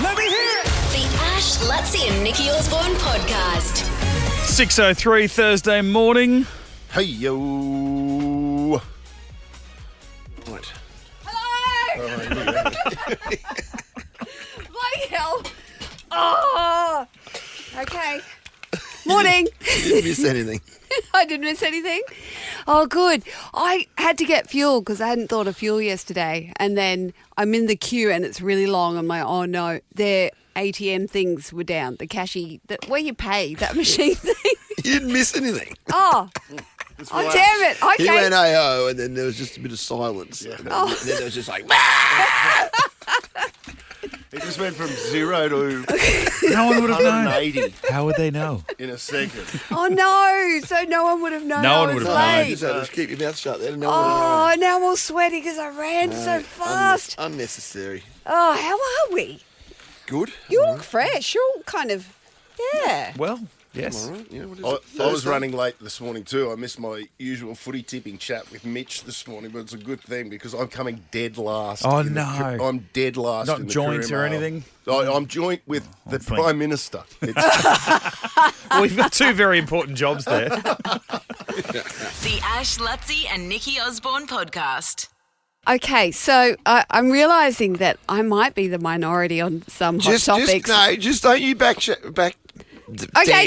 Let me hear it. The Ash, Lachie and Nikki Osborne podcast. 6:03 Thursday morning. Hey yo. Right. Hello! Bloody hell. Oh! Okay. Morning. You didn't miss anything. I didn't miss anything. Oh, good. I had to get fuel because I hadn't thought of fuel yesterday. And then I'm in the queue and it's really long. I'm like, oh no, their ATM things were down. The cashy, where you pay, that machine thing. You didn't miss anything. Oh, damn it. Okay. He went AO and then there was just a bit of silence. Yeah. And then there was just like... It just went from 0 to No one would have known. 180 How would they know? in a second. Oh no. So no one would have known No I one was would have known. late. Just keep your mouth shut there. No Oh, now I'm all sweaty because I ran so fast. Unnecessary. Oh, how are we? Good. You look fresh. You're all kind of, yeah. Well, yes. All right. You know, what is I it? was Thursday? running late this morning too. I missed my usual footy tipping chat with Mitch this morning, but it's a good thing because I'm coming dead last. Oh, in the no. I'm dead last. Not in the joint career or mail. anything? I'm joint with the fine. Prime Minister. It's, Well, we've got two very important jobs there. The Ash, Lachie and Nikki Osborne podcast. Okay, so I'm realising that I might be the minority on some hot topics. Just don't you back. Okay,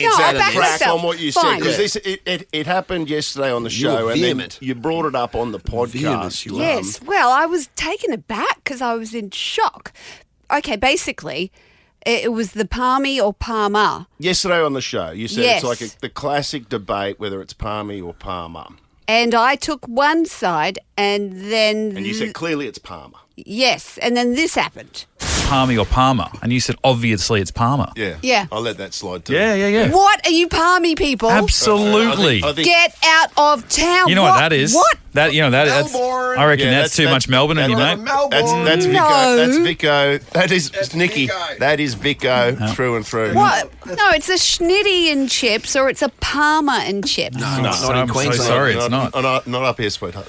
dance no, out I'll of back it. crack myself. on what you Fine. said because it happened yesterday on the You were show, and then vehement. you brought it up on the podcast. Vehement, you were. Yes, well, I was taken aback because I was in shock. Okay, basically, it was the Parmi or Parma. Yesterday on the show, you said Yes. it's like the classic debate whether it's Parmi or Parma. And I took one side and then... And you said clearly it's Parma. Yes, and then this happened. Parmi or Parma. And you said, obviously, it's Parma. Yeah. Yeah. I'll let that slide too. Yeah. What are you Parmi people? Absolutely. I think Get out of town. You know what that is? What? That that's. Melbourne. I reckon Yeah, that's too much Melbourne in you, mate. That's Vico. No. That's Vico. That is Nikki. Vico. That is Vico through and through. What? No, it's a schnitty and chips or it's a Parma and chips. No, not in I'm Queensland. so sorry, it's not. Not up here, sweetheart.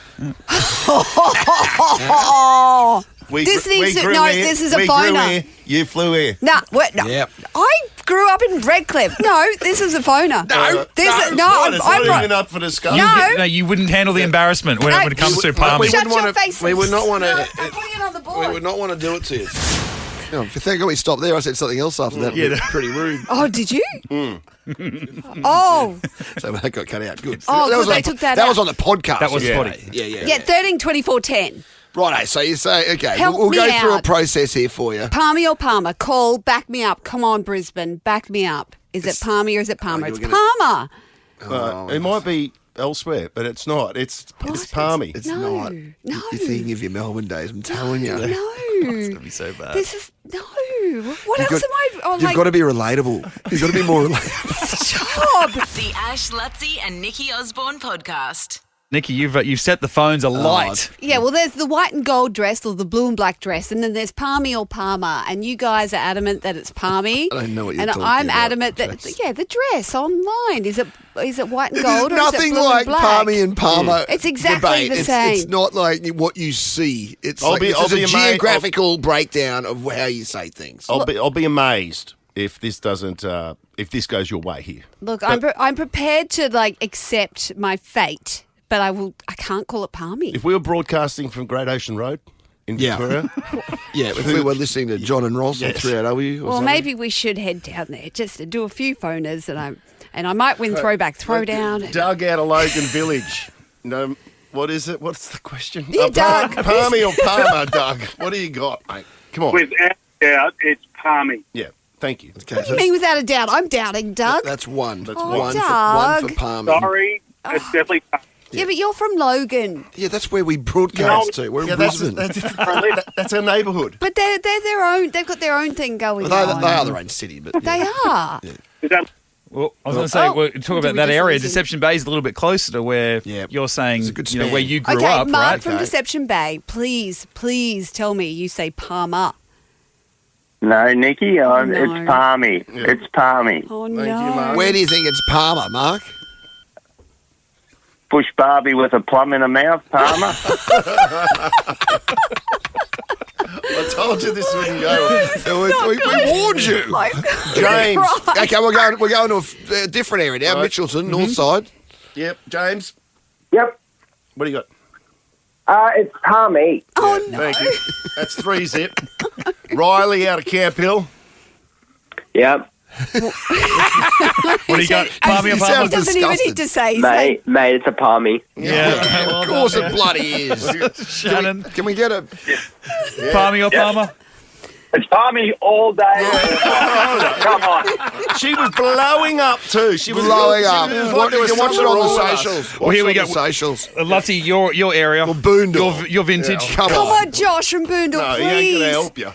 Oh, this needs to... grew No, here. this is a We grew phoner. here. You flew here. No, what? No. Yep. I grew up in Redcliffe. No, this is a phoner. I'm not even up for discussion. No. No, you wouldn't handle the embarrassment when it comes to Parmi. Shut your faces. We would not want No, to. I'm putting it on the We board. would not want to do it to you. No, thank God we stopped there. I said something else after that. Yeah. Pretty rude. Oh, did you? Oh, So that got cut out. Good. Oh, that good, was they on, took that That out. was on the podcast. That was yeah. spotty. Yeah. 13, 24, 10. Righto. So you say, okay, Help we'll me go through a out. process here for you. Parmi or Parma? Call, back me up. Come on, Brisbane, back me up. Is it Parmi or is it Parma? Oh, you It's were gonna- Parma. It might be elsewhere, but it's not. It's Parmi. It's No, not. no. You're thinking of your Melbourne days. I'm telling you. No. It's going to be so bad. This is... No. What else am I... Oh, You've like, got to be relatable. You've got to be more relatable. stop. The Ash, Lachie and Nikki Osborne podcast. Nikki, you've set the phones alight. Yeah, well, there's the white and gold dress or the blue and black dress, and then there's Parmi or Parma, and you guys are adamant that it's Parmi. I don't know what you're and talking I'm about, adamant that dress. the dress online is it white and gold or is it Nothing blue like and black? Parmi and Parma. It's exactly debate. the It's same. not like what you see. It's I'll like be- it's I'll just be a amazed- geographical breakdown of how you say things. I'll be amazed if this doesn't if this goes your way here. Look, I'm prepared to like accept my fate, but I can't call it Parmi. If we were broadcasting from Great Ocean Road in Yeah. Victoria, Yeah, if we were listening to John and Ross on Yes. 3AW or Well, something. maybe we should head down there just to do a few phoners, and I might win throwback, throwdown. dug out of Logan Village. No, what is it? What's the question? Yeah, Doug. Parmi or Parma, Doug? What do you got, mate? Come on. Without doubt, it's Parmi. Yeah, thank you. Okay, What do you mean without a doubt? I'm doubting, Doug. That's one. That's Oh, one, Doug. for Parma. Sorry, it's definitely Parmi. Yeah, but you're from Logan. Yeah, that's where we broadcast to. We're in Yeah, that's Brisbane. that's our neighbourhood. But they're their own. They've got their own thing going Well, on. they are their own city, but They are. Is that Well, I was going to say, we're talking do about we that just area. listen? Deception Bay is a little bit closer to where Yeah. you're saying, It's a good where span. you grew Okay, up, Mark right? from Deception Bay, please tell me you say Parma. No, Nikki, no. it's Parmi. Yeah. It's Parmi. Oh, Thank no. you, Mark. where do you think it's Parma, Mark? Push Barbie with a plum in her mouth, Parma. I I told you this wouldn't go. We warned you. James. Right. Okay, we're going to a different area now. Right. Mitchelton, north side. Yep, James. Yep. What do you got? It's Parmi. Oh, no. Thank you. That's 3-zip. Riley out of Camp Hill. Yep. What do you got? Parmi or He Parma? sounds He doesn't even disgusted. need to say his name. Mate, it's a Parmi. Yeah. Of course it bloody is. Shannon, Can we get a... Parmi or Parma? It's Parmi all day. Come on. She was blowing up too. She was Blowing up. She was What, there you was can watch it something on wrong the with us. socials. Well, here we Watch it go. on the socials. Lachie, your area. Well, Boondall. Your vintage. Come Come on. on, Josh from Boondall, No, he ain't please. going to help you.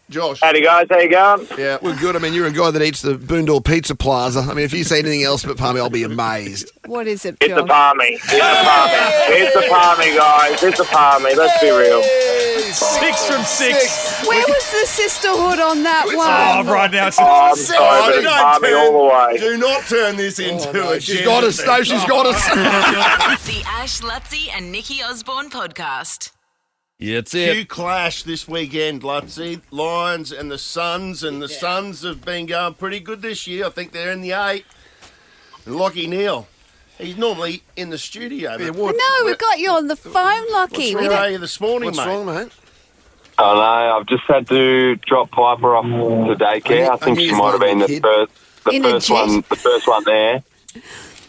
Josh. Howdy, guys. How you going? Yeah. We're good. I mean, you're a guy that eats the Boondall Pizza Plaza. I mean, if you say anything else but Parmi, I'll be amazed. What is it, It's a Josh? Parmi. It's a Parmi. It's a Parmi, guys. It's a Parmi. Let's be real. 6 from 6. Where was the sisterhood on that Oh, one? right now it's Oh, I'm sorry, but it's Parmi all the way. Do not turn this into a She's got us. No, she's got us. The Ash, Lutzi and Nikki Osborne podcast. Yeah, it's it. QClash this weekend, Lutzi. Lions and the Suns, and the Suns have been going pretty good this year. I think they're in the 8. And Lachie Neale, he's normally in the studio. But No, we've got you on the phone, Lucky. Where are you this morning, What's mate? wrong, mate? Oh no, I've just had to drop Piper off to daycare. I think I knew she his might have been mum, the kid. first, In a jet. the first one there.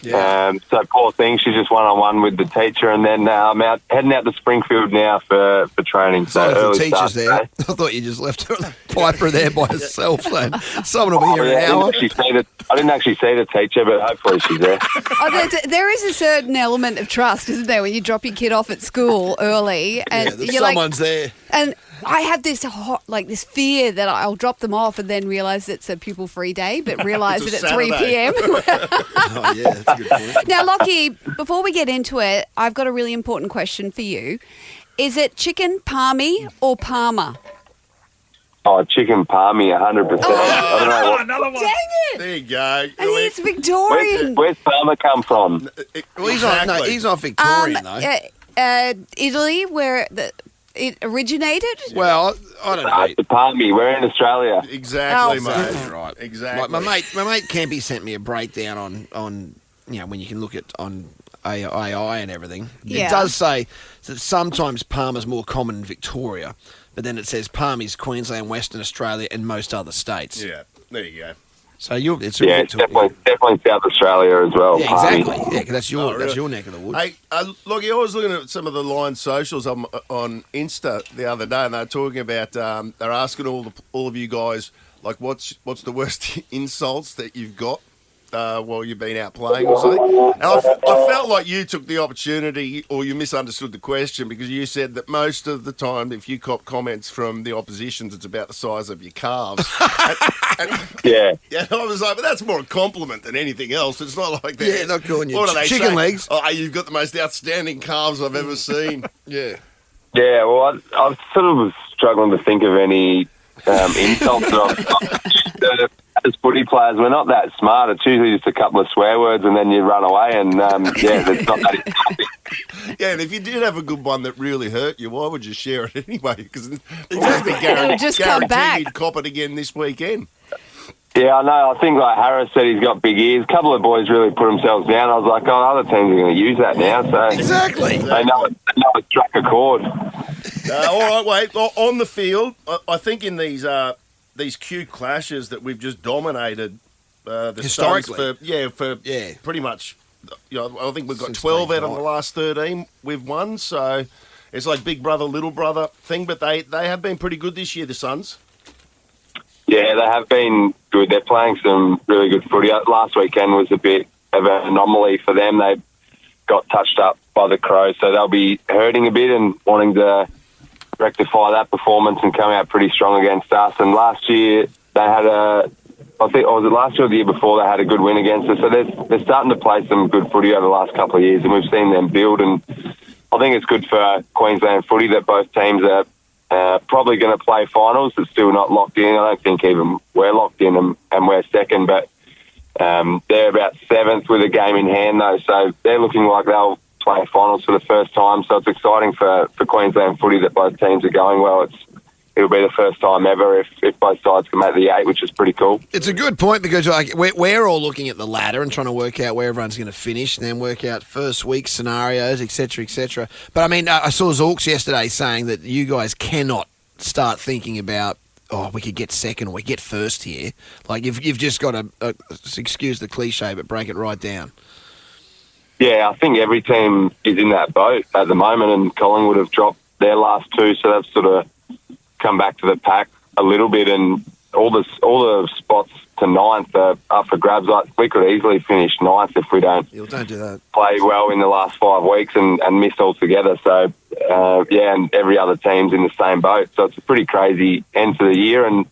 Yeah. So poor thing, she's just one-on-one with the teacher, and then I'm heading out to Springfield now for training. So Sorry for early the teachers start there. I today. thought you just left Piper there by herself. So someone will be here in Yeah, an hour. I didn't actually see the teacher, but hopefully she's there. There is a certain element of trust, isn't there, when you drop your kid off at school early and Yeah, you're like, someone's there. and I have this this fear that I'll drop them off and then realise it's a pupil-free day, but realise It's it a at 3 Saturday. p.m. Oh, yeah, that's a good point. Now, Lockie, before we get into it, I've got a really important question for you. Is it chicken Parmi or Parma? Oh, chicken Parmi, 100%. I don't know what. Another one. Dang it! There you go. And he's Victorian. Where's Parma come from? Well, he's not Victorian, though. Italy, where it originated. Well, I don't know. It's the Parmi. We're in Australia. Exactly, Oh. mate. Right. Exactly. My mate Campy sent me a breakdown on when you can look at on AI and everything. Yeah. It does say that sometimes Parma's more common in Victoria, but then it says Parmi's Queensland, Western Australia, and most other states. Yeah, there you go. So it's It's definitely South Australia as well. Yeah, Parmi. exactly. Yeah, 'cause that's your really? neck of the woods. Hey, Lockie, I was looking at some of the Lions socials on Insta the other day, and they were talking about they're asking all of you guys like what's the worst insults that you've got while you've been out playing or something. And I felt like you took the opportunity, or you misunderstood the question, because you said that most of the time, if you cop comments from the oppositions, it's about the size of your calves. Yeah. Yeah, I was like, but that's more a compliment than anything else. It's not like that. Yeah, not calling you What do they chicken say? legs. Oh, you've got the most outstanding calves I've ever seen. Yeah. Yeah, well, I sort of was struggling to think of any insults. As footy players, we're not that smart. It's usually just a couple of swear words and then you run away and, it's not that interesting. Yeah, and if you did have a good one that really hurt you, why would you share it anyway? Because it's just be It'll just come back. you'd cop it again this weekend. Yeah, I know. I think, like Harris said, he's got big ears. A couple of boys really put themselves down. I was like, other teams are going to use that now. So Exactly. They know it struck a chord. All right, wait. On the field, I think in these QClashes that we've just dominated the Historically. Suns for pretty much. I think we've got Since 12 out of 95. the last 13 we've won. So it's like big brother, little brother thing. But they have been pretty good this year, the Suns. Yeah, they have been good. They're playing some really good footy. Last weekend was a bit of an anomaly for them. They got touched up by the Crows, so they'll be hurting a bit and wanting to rectify that performance and come out pretty strong against us. And last year they had was it last year or the year before, they had a good win against us. So they're starting to play some good footy over the last couple of years, and we've seen them build. And I think it's good for Queensland footy that both teams are probably going to play finals. It's still not locked in. I don't think even we're locked in and we're second, but they're about 7th with a game in hand, though. So they're looking like they'll play finals for the first time. So it's exciting for Queensland footy that both teams are going well. it'll be the first time ever if both sides can make the 8, which is pretty cool. It's a good point because like we're all looking at the ladder and trying to work out where everyone's going to finish, and then work out first week scenarios, etc., etc. But I mean, I saw Zorks yesterday saying that you guys cannot start thinking about, oh, we could get second or we get first here. Like you've just got to excuse the cliche, but break it right down. Yeah, I think every team is in that boat at the moment, and Collingwood have dropped their last 2, so they've sort of come back to the pack a little bit, and all the spots to ninth are up for grabs. Like, we could easily finish ninth if we don't do that. Play well in the last 5 weeks and miss altogether. So, and every other team's in the same boat. So it's a pretty crazy end to the year, and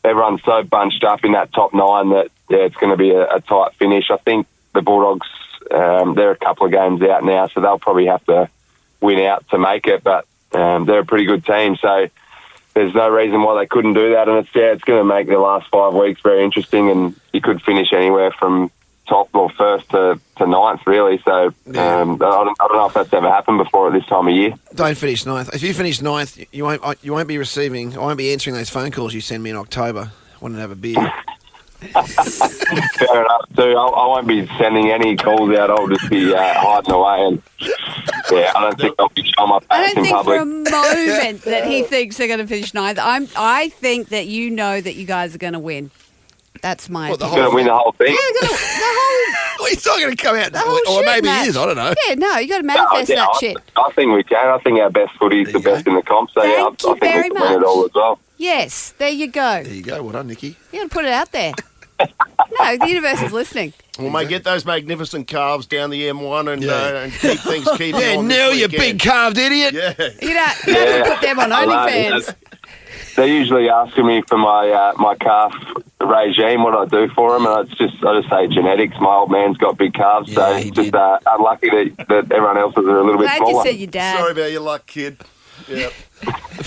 everyone's so bunched up in that top 9 that, it's going to be a tight finish. I think the Bulldogs, they're a couple of games out now, so they'll probably have to win out to make it, but they're a pretty good team, so there's no reason why they couldn't do that, and it's going to make the last 5 weeks very interesting, and you could finish anywhere from top or first to ninth, really. So I don't know if that's ever happened before at this time of year. Don't finish ninth. If you finish ninth, you won't be receiving. I won't be answering those phone calls you send me in October. I want to have a beer. Fair enough, too. I won't be sending any calls out. I'll just be hiding away, and I don't think I'll be showing my I face don't in think public. for a moment that he thinks they're going to finish ninth. I think that you know that you guys are going to win. That's my opinion. Going to win the whole thing. Yeah, the whole Well, he's not going to come out, whole or shit maybe match. he is. I don't know. Yeah, no, you got to manifest that shit. I think we can. I think our best footy is the best in the comp. So I Thank you think we very can win it much. all as well. Yes, there you go. There you go. Well done, Nikki. You got to put it out there. No, the universe is listening. Well, mate, get those magnificent calves down the M1 and keep things keeping Yeah, on this Neale, you weekend. big carved idiot. Yeah. You don't have to put them on I know, OnlyFans. They're usually asking me for my calf regime, what I do for them, and I just say genetics. My old man's got big calves, so he it's just did. unlucky that everyone else is a little bit Glad you smaller. said your dad. Sorry about your luck, kid. Yeah.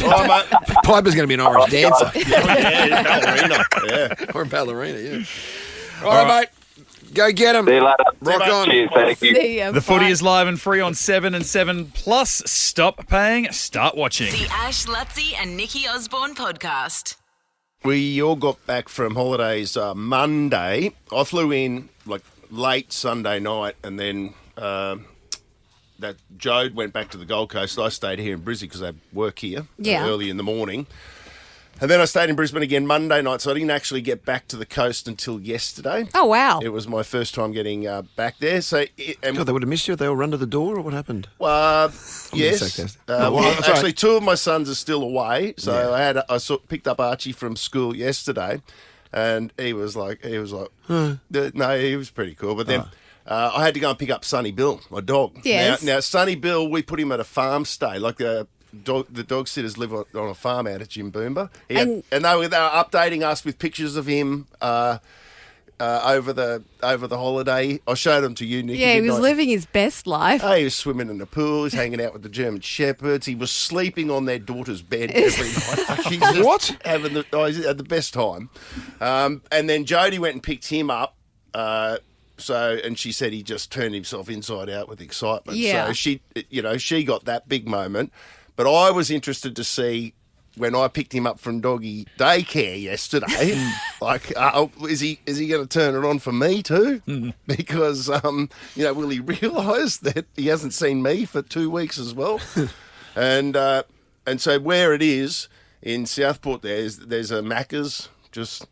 All right, mate. Piper's going to be an Irish dancer. Yeah, ballerina. Yeah. Or a ballerina, yeah. All right, mate. Go get him. See you later. Rock on. Cheers, thank you. See ya, The footy bye. is live and free on 7 and 7 Plus. Stop paying, start watching. The Ash, Lutzi and Nikki Osborne podcast. We all got back from holidays Monday. I flew in like late Sunday night, and then that Jode went back to the Gold Coast. I stayed here in Brisbane because I work here early in the morning. And then I stayed in Brisbane again Monday night, so I didn't actually get back to the coast until yesterday. Oh, wow. It was my first time getting back there. So, God, they would have missed you if they all run to the door, or what happened? yes. sarcastic. Well, that's actually, right. 2 of my sons are still away. So I picked up Archie from school yesterday, and he was like, no, he was pretty cool. But then I had to go and pick up Sonny Bill, my dog. Yes. Now Sonny Bill, we put him at a farm stay, like the dog sitters live on a farm out at Jimboomba. And they were updating us with pictures of him over the holiday. I showed them to you, Nick. Yeah, he was living his best life. Oh, he was swimming in the pool. He was hanging out with the German Shepherds. He was sleeping on their daughter's bed every night. Like, he's just he had the best time. And then Jodie went and picked him up. And she said he just turned himself inside out with excitement. Yeah. So she got that big moment. But I was interested to see when I picked him up from doggy daycare yesterday, is he going to turn it on for me too? Because will he realise that he hasn't seen me for 2 weeks as well? and so where it is in Southport, there's a Macca's just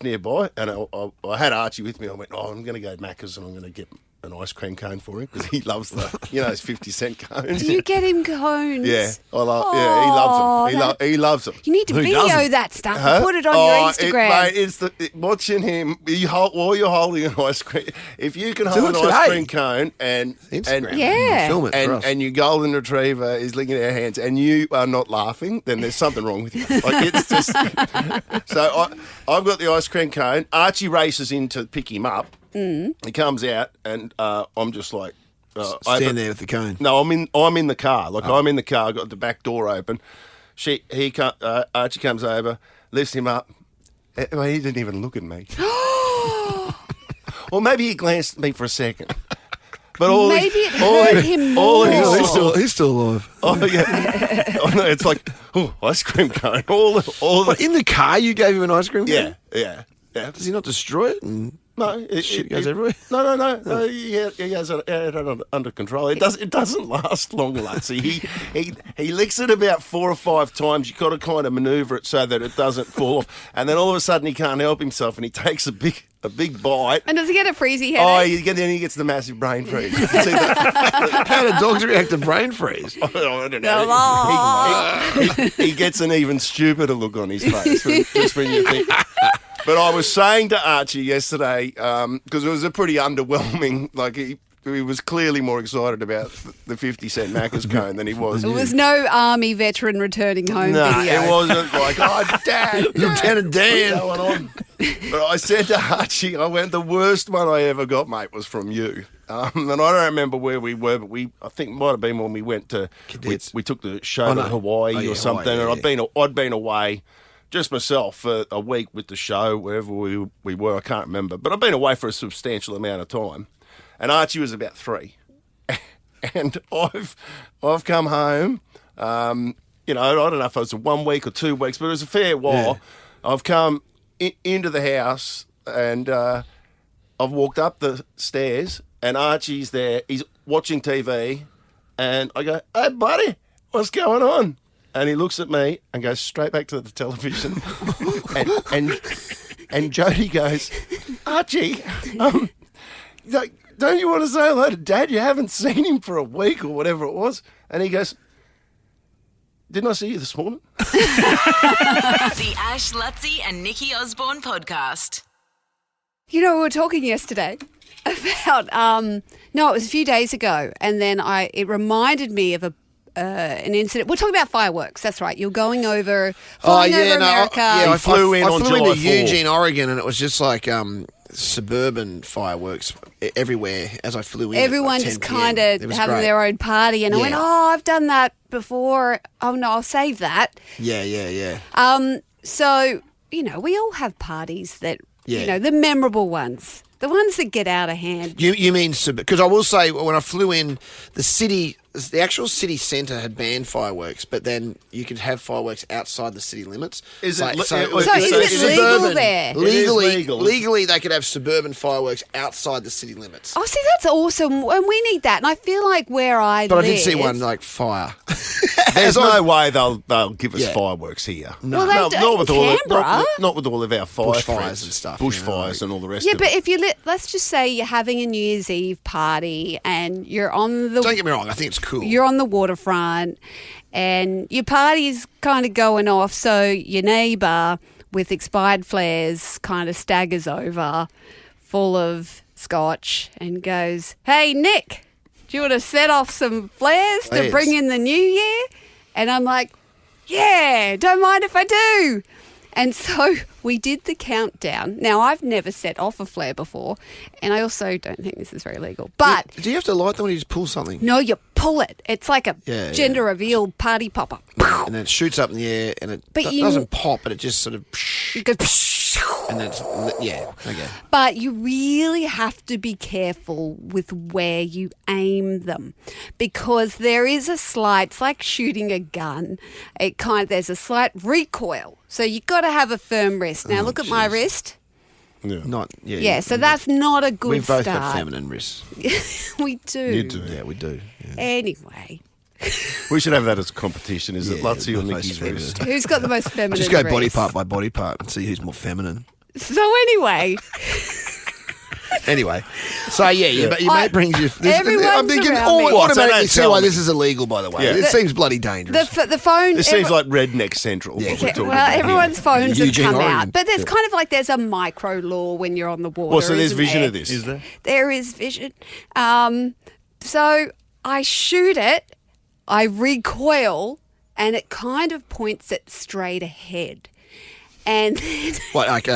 nearby, and I had Archie with me. I went, I'm going to go to Macca's and I'm going to get an ice cream cone for him because he loves those 50-cent cones. Do you get him cones? Yeah, he loves them. He loves them. You need to video doesn't? that stuff and put it on your Instagram. Watching him while you're holding an ice cream. If you can hold it an ice today. cream cone and Yeah. Film it for us. and your golden retriever is licking our hands and you are not laughing, then there's something wrong with you. Like it's just. So I've got the ice cream cone. Archie races in to pick him up. He comes out and I'm just like Stand there with the cone. no, I'm in the car. I'm in the car. I got the back door open. Archie comes over, lifts him up. He didn't even look at me. Or maybe he glanced at me for a second. But all Maybe these- it all hurt these- him all more. these- He's still alive. Oh yeah, oh, no, it's like ice cream cone. All But the in the car, you gave him an ice cream cone? yeah. Does he not destroy it? And No, shit goes everywhere? No. He has it under control. It doesn't last long, Lachie. He licks it about 4 or 5 times. You got to kind of manoeuvre it so that it doesn't fall off. And then all of a sudden he can't help himself, and he takes a big bite. And does he get a freezy Oh, headache? then he gets the massive brain freeze. You can see that. how do dogs react to brain freeze? I don't know. He gets an even stupider look on his face just when you think. But I was saying to Archie yesterday, because it was a pretty underwhelming, like he was clearly more excited about the 50-cent Macca's cone than he was. It was no army veteran returning home No, video. it wasn't like, oh, Dad, Lieutenant Dan. what's going on? But I said to Archie, I went, the worst one I ever got, mate, was from you. And I don't remember where we were, but I think it might have been when we went to, we took the show to Hawaii or something, and I'd been away just myself for a week with the show, wherever we were, I can't remember. But I've been away for a substantial amount of time. And Archie was about 3. And I've come home, I don't know if it was 1 week or 2 weeks, but it was a fair while. Yeah. I've come into the house and I've walked up the stairs and Archie's there. He's watching TV and I go, hey, buddy, what's going on? And he looks at me and goes straight back to the television. and Jody goes, Archie, don't you want to say hello to Dad? You haven't seen him for a week or whatever it was. And he goes, didn't I see you this morning? The Ash, Lutzi and Nikki Osborne podcast. You know, we were talking yesterday about, it was a few days ago, and then it reminded me of an incident. We're talking about fireworks. That's right. You're going over, flying over America. I flew July into 4. Eugene, Oregon, and it was just like suburban fireworks everywhere as I flew in. Everyone just kind of having their own party, and I went, I've done that before. Oh no, I'll save that. Yeah. So, we all have parties that, the memorable ones. The ones that get out of hand. You mean, because I will say, when I flew in, the actual city centre had banned fireworks, but then you could have fireworks outside the city limits. Is it legal there? Legally, they could have suburban fireworks outside the city limits. Oh, see, that's awesome. And we need that. And I feel like where I live... But I did see one, like, fire. There's no way they'll give us fireworks here. No, not with all of our bushfires and stuff. Bushfires and all the rest of it. Yeah, but if let's just say you're having a New Year's Eve party and you're on the... Don't get me wrong, I think it's cool. You're on the waterfront and your party's kind of going off, so your neighbour with expired flares kind of staggers over full of scotch and goes, hey, Nick, do you want to set off some flares to bring in the new year? And I'm like, yeah, don't mind if I do. And so we did the countdown. Now, I've never set off a flare before, and I also don't think this is very legal. But do you have to light them or do you just pull something? No, you pull it. It's like a gender reveal party popper. And then it shoots up in the air, and it doesn't pop, but it just sort of... It goes... And then it's... Yeah, okay. But you really have to be careful with where you aim them, because there is a slight... It's like shooting a gun. There's a slight recoil. So you've got to have a firm wrist. Now, look at my wrist. Yeah. So that's not a good We've both start. got feminine wrists. We do. You do. Yeah, we do. Yeah. Anyway. We should have that as a competition. Is it Lutzi or Nikki's wrist? Who's got the most feminine Just go wrist? body part by body part and see who's more feminine. So anyway... Anyway, so your mate brings you. I'm thinking around me. automatically see why this is illegal. By the way, it seems bloody dangerous. The phone. This seems like redneck central. Yeah. Everyone's phones have Eugene, come Oregon. out, but there's kind of like there's a micro law when you're on the water. Well, so there's isn't vision there? of this. Is there? There is vision. So I shoot it, I recoil, and it kind of points it straight ahead, and then What, like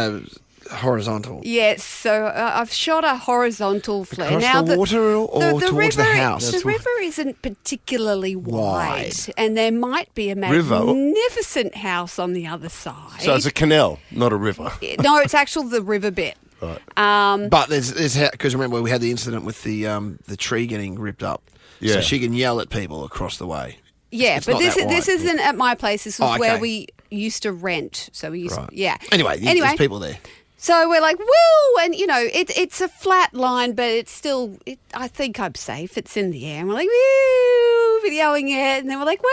horizontal? yes. So I've shot a horizontal flare. Across Now the water or towards the house? The river isn't particularly wide, and there might be a River? magnificent house on the other side. So it's a canal, not a river. No, it's actually the river bit. Right. But there's because remember we had the incident with the tree getting ripped up. Yeah. So she can yell at people across the way. Yeah, It's but not this that this wide. isn't at my place. This was Oh, okay. where we used to rent. So we used, Right. yeah. Anyway, there's people there. So we're like, woo, and it's a flat line, but it's still. I think I'm safe. It's in the air, and we're like, woo, videoing it, and then we're like, well,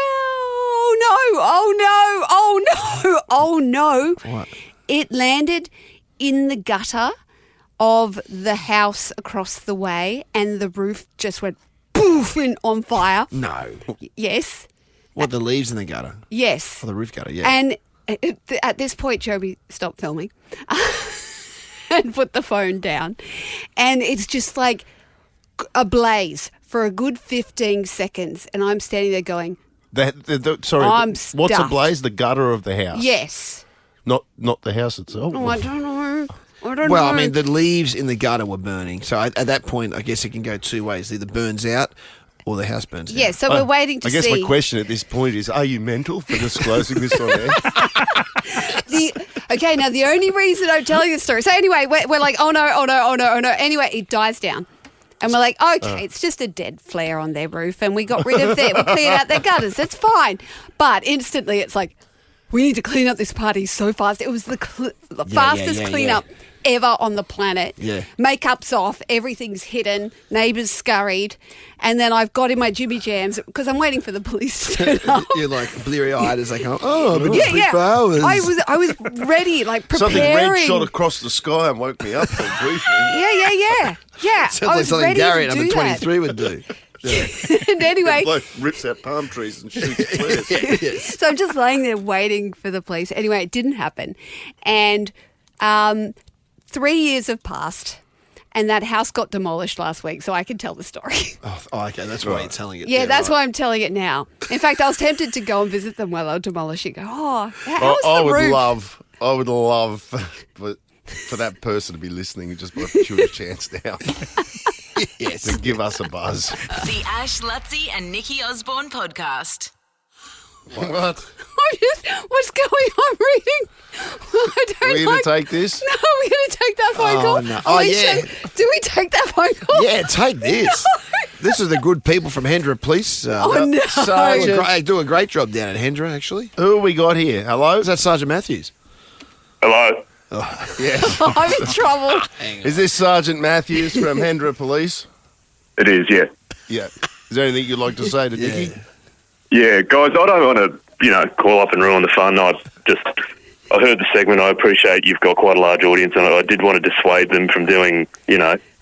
oh no. What? It landed in the gutter of the house across the way, and the roof just went poof on fire. No. Yes. What, the leaves in the gutter? Yes. Or the roof gutter, yeah. And at this point, Joby stopped filming and put the phone down. And it's just like ablaze for a good 15 seconds. And I'm standing there going, Sorry, I'm what's stuffed. ablaze? The gutter of the house. yes. Not the house itself. Oh, I don't know. I don't Well, know. I mean, the leaves in the gutter were burning. So at that point, I guess it can go two ways. It either burns out or the house burns yeah, out. so we're waiting to I guess see. my question at this point is, are you mental for disclosing this on air? Okay, now the only reason I'm telling this story. So anyway, we're like, oh no. Anyway, it dies down. And we're like, okay, it's just a dead flare on their roof, and we got rid of we cleared out their gutters. It's fine. But instantly, it's like, we need to clean up this party so fast. It was the fastest cleanup ever on the planet. Yeah. Makeup's off, everything's hidden, neighbours scurried, and then I've got in my Jimmy Jams because I'm waiting for the police to turn up. You're like bleary-eyed as they go, I've been asleep for yeah. hours. I was ready, like preparing. Something red shot across the sky and woke me up for briefly. Yeah. Sounds I like was something ready Gary to at number do that. 23 would do. And anyway, The bloke rips out palm trees and shoots flares. Yes. so I'm just laying there waiting for the police. Anyway, it didn't happen. And 3 years have passed, and that house got demolished last week, so I can tell the story. Oh, okay, that's why you're telling it. Yeah, that's right. why I'm telling it now. In fact, I was tempted to go and visit them while they were demolishing. Go, how's I the would roof? love for that person to be listening and just want to chew a chance now. Yes. To give us a buzz. The Ash, Lutzi and Nikki Osborne podcast. What? What's going on, reading? I don't Are we going to take this? No, we're going to take that phone call. no. Alicia, do we take that phone call? Yeah, take this. This is the good people from Hendra Police. Oh, no. They do a great job down at Hendra, actually. Who have we got here? Hello? Is that Sergeant Matthews? Hello. Yeah. I'm in trouble. Is this Sergeant Matthews from Hendra Police? It is, yeah. Yeah. Is there anything you'd like to say to Nikki? Yeah, guys, I don't want to, call up and ruin the fun. I heard the segment. I appreciate you've got quite a large audience, and I did want to dissuade them from doing,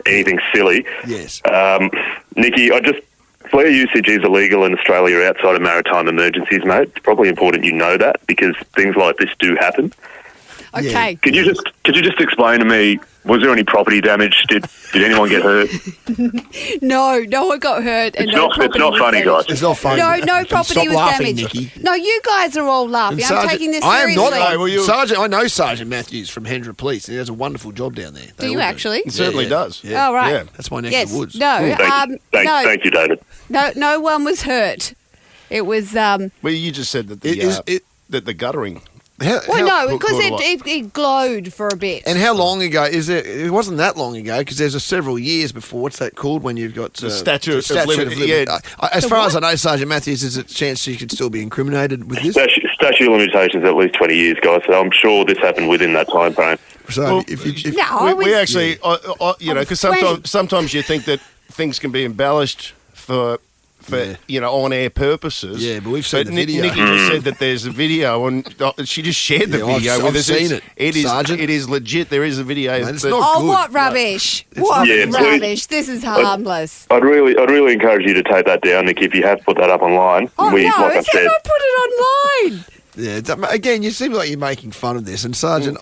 anything silly. Yes. Nikki, flare usage is illegal in Australia outside of maritime emergencies, mate. It's probably important you know that because things like this do happen. Okay. Could you just explain to me, was there any property damage? Did anyone get hurt? No one got hurt. And It's no not property was funny, damaged. guys. It's not funny. No property Stop was laughing, damaged. Nikki. No, you guys are all laughing. I'm taking this I am seriously. not. Sergeant, I know Sergeant Matthews from Hendra Police. He does a wonderful job down there. Do you actually? He certainly does. Yeah. Oh, right. Yeah. That's my neck Yes. of the woods. No. Thank you, David. No one was hurt. It was. Well, you just said that that the guttering. Because it glowed for a bit. And how long ago is it? It wasn't that long ago because there's several years before. What's that called when you've got The statute of limit- Yeah. As The far what? as I know, Sergeant Matthews, there's a chance you could still be incriminated with this. Statute of limitations at least 20 years, guys. So I'm sure this happened within that time frame. So Well, if No, we actually, because 20. sometimes you think that things can be embellished for on-air purposes. Yeah, but we've seen the video. Nikki just said that there's a video, and she just shared the Yeah, video I've with us. seen it, It is. Sergeant. It is legit. There is a video. Mate, it's that- not Oh, good. what rubbish! It's What not good. rubbish! This is harmless. I'd really encourage you to take that down, Nick, if you have put that up online. Oh like no! I It's said, not put it online. Yeah, again, you seem like you're making fun of this, and Sergeant,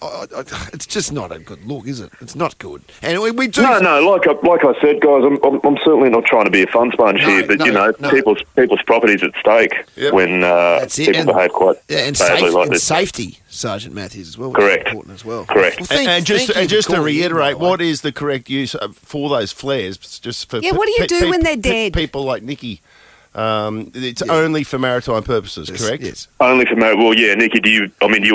it's just not a good look, is it? It's not good. And we do. No, like I said, guys, I'm certainly not trying to be a fun sponge here, but no. people's property's at stake Yep. when That's it. people And- behave quite and badly like this. safety, Sergeant Matthews, as well. Which Correct. is important as well. Correct. Well, thank and you just for to calling in, reiterate, by the way. what is the correct use for those flares? Just for Yeah, what do you do when they're dead? People like Nikki. It's only for maritime purposes, correct? Yes. Only for Nikki, do you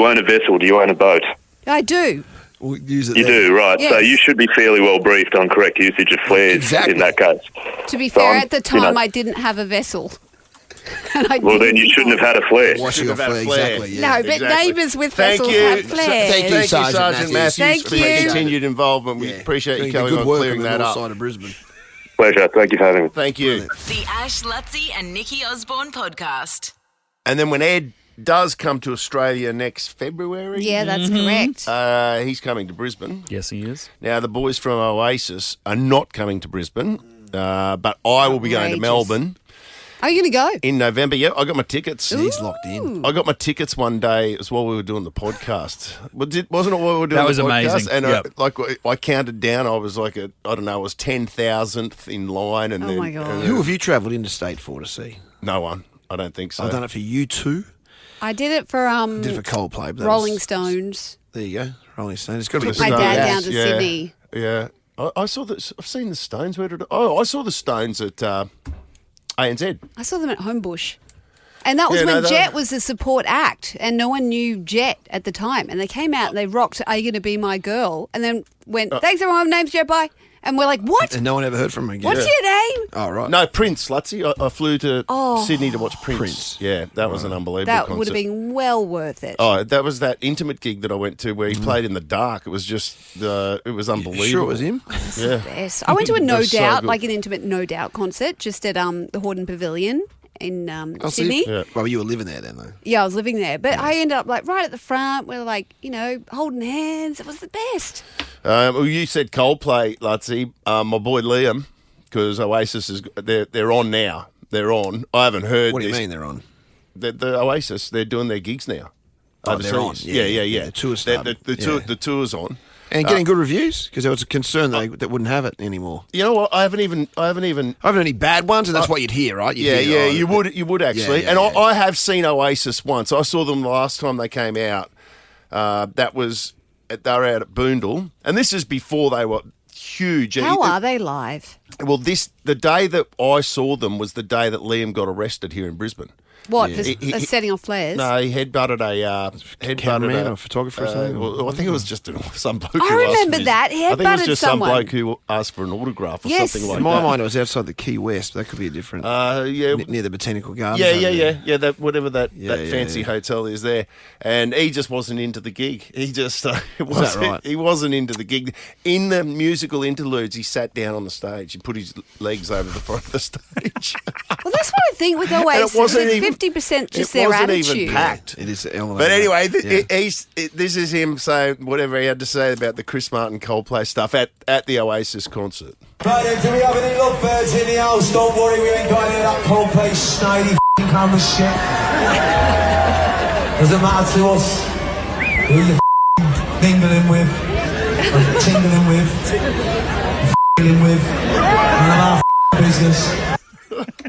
own a vessel? Do you own a boat? I do. We'll use it You there. do, right. So Yes. you should be fairly well briefed on correct usage of flares Exactly. in that case. To be So fair, I'm- at the you know- time I didn't have a vessel. And I Well, then didn't you shouldn't know. have had a flare. Washing Shouldn't off have had flare, a flare. exactly. No, Yeah. but Exactly. neighbours with Thank vessels you. have flares. Thank you, Thank you, Sergeant Sergeant Matthews, Thank for you. your continued involvement. We appreciate you Doing coming good on, work clearing on the that north up. side of Brisbane. Pleasure. Thank you for having me. Thank you. The Ash, Lutzi and Nikki Osborne podcast. And then when Ed does come to Australia next February, Yeah, that's correct. he's coming to Brisbane. Yes, he is. Now, the boys from Oasis are not coming to Brisbane, but I will be going to Outrageous. Melbourne Are you going to go? in November. Yeah, I got my tickets. He's locked in. I got my tickets one day as while we were doing the podcast. Wasn't it while we were doing That was the podcast? amazing. And Yep. I counted down. I was like, I don't know, I was 10,000th in line. And Oh then, my God. and Who then- have you travelled interstate for to see? no one. I don't think so. I've done it for you two. I did it for Did it for Coldplay. But that Rolling was- Stones. There you go. Rolling Stones. It's got to be Took my good. dad Stones, down to yeah. Sydney. Yeah, I saw that. I've seen the Stones. Where did I saw the Stones at ANZ. I saw them at Homebush. And that was Yeah, no, when that- Jet was the support act, and no one knew Jet at the time. And they came out and they rocked "Are You Going to Be My Girl?" and then went, "Thanks everyone, my name's Jet, bye." And we're like, "What? And no one ever heard from him again. What's your name?" Oh, right. No, Prince, Lutzi. I flew to Oh. Sydney to watch Prince. Prince. Yeah, that was an unbelievable That concert. would have been well worth it. Oh, that was that intimate gig that I went to where he played in the dark. It was just, it was unbelievable. Sure it was him? Yeah. Yes. I went to a No That's so Doubt, good. like an intimate No Doubt concert, just at the Hordern Pavilion in Oh, so Sydney. Yeah. Well, you were living there then, though. Yeah, I was living there, but I ended up like right at the front. We're like, holding hands. It was the best. Well, you said Coldplay, Lutzi. My boy Liam, because Oasis is they're on now. They're on. I haven't heard. What do you this. mean they're on? The Oasis, they're doing their gigs now. Oh, they're on. Overseas. Yeah, Yeah. yeah, the tour started. The tour's on. And getting good reviews because there was a concern that wouldn't have it anymore. You know what? I haven't even. I haven't any bad ones, and that's what you'd hear, right? You'd hear, You would actually. Yeah, and yeah. I have seen Oasis once. I saw them the last time they came out. They were out at Boondall, and this is before they were huge. How are they live? Well, the day that I saw them was the day that Liam got arrested here in Brisbane. What? Yeah. For setting off flares? No, he headbutted a Cameraman or photographer or something? Well, I think it was just some bloke. I who asked remember for his- that. He I think it was headbutted just someone. some bloke who asked for an autograph or Yes. something like In my that. mind, it was outside the Key West. That could be a different. Yeah, near the Botanical Gardens. Yeah, over yeah, there. yeah. That whatever that Yeah, fancy yeah. hotel is there, and he just wasn't into the gig. He just right? He wasn't into the gig. In the musical interludes, he sat down on the stage. He put his legs over the front of the stage. Well, that's what I think with And Oasis. it wasn't It's even 50% just it their wasn't attitude. even packed. It is elevated. But anyway, Yeah. this is him saying whatever he had to say about the Chris Martin Coldplay stuff at the Oasis concert. Right then, do we have any lovebirds in the house? Don't worry, we ain't got any of that Coldplay snidey f***ing camera shit. Doesn't matter to us who you f***ing mingling with, or tingling with, f***ing with, none of our f***ing business.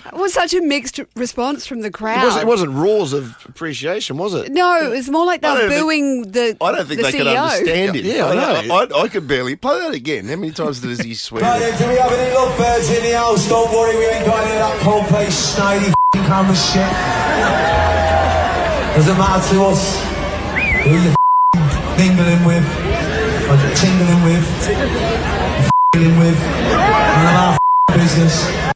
It was such a mixed response from the crowd. It wasn't roars of appreciation, was it? No, it was more like they I were don't think- booing the I don't think the they could CEO. understand it. Yeah, I know. I could barely play that again. How many times does he swear? Right then, do we have any lovebirds in the house? Don't worry, we ain't got any of that Coldplay snidey f***ing camera shit. Doesn't matter to us who you f***ing mingling with, or tingling with, f***ing with, none of our f***ing business.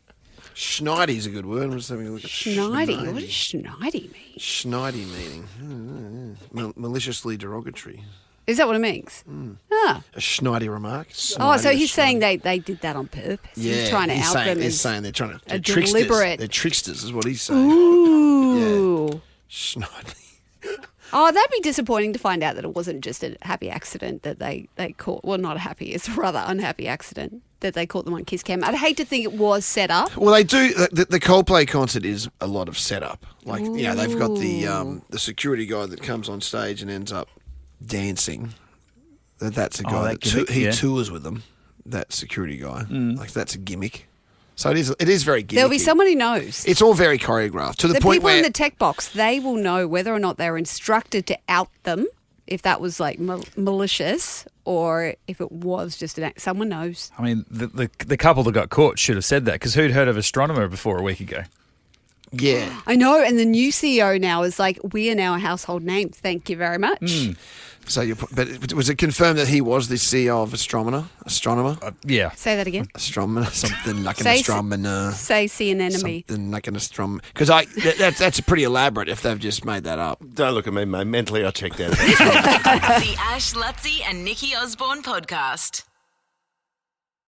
Schneidy's a good word. I'm just having a look at Schneidy. What does Schneidy mean? Schneidy meaning. Maliciously derogatory. Is that what it means? Ah. A Schneidy remark. Oh, so Schneidy, he's a saying Schneidy. they did that on purpose. Yeah, He's trying to out them He's as saying they're trying to. a They're tricksters. deliberate- They're tricksters, is what he's saying. Ooh. Schneidy. Oh, that'd be disappointing to find out that it wasn't just a happy accident that they caught. Well, not a happy, it's a rather unhappy accident that they caught them on Kiss Cam. I'd hate to think it was set up. Well, they do. The Coldplay concert is a lot of setup. Like, they've got the security guy that comes on stage and ends up dancing. That's a guy that gimmick, he yeah. tours with them. That security guy, like that's a gimmick. So it is very gimmicky. There'll be someone who knows. It's all very choreographed to the The point people where in the tech box, they will know whether or not they're instructed to out them, if that was like malicious, or if it was just an act. Someone knows. I mean, the couple that got caught should have said that, because who'd heard of Astronomer before a week ago? yeah. I know, and the new CEO now is like, we are now a household name. Thank you very much. So but was it confirmed that he was the CEO of Astronomer? Yeah. Say that again. Astronomer, something like an Say astronomer. Say see an enemy. Something like an astronomer. Because that's pretty elaborate if they've just made that up. Don't look at me, mate. Mentally, I checked out. The Ash, Lutzi and Nikki Osborne podcast.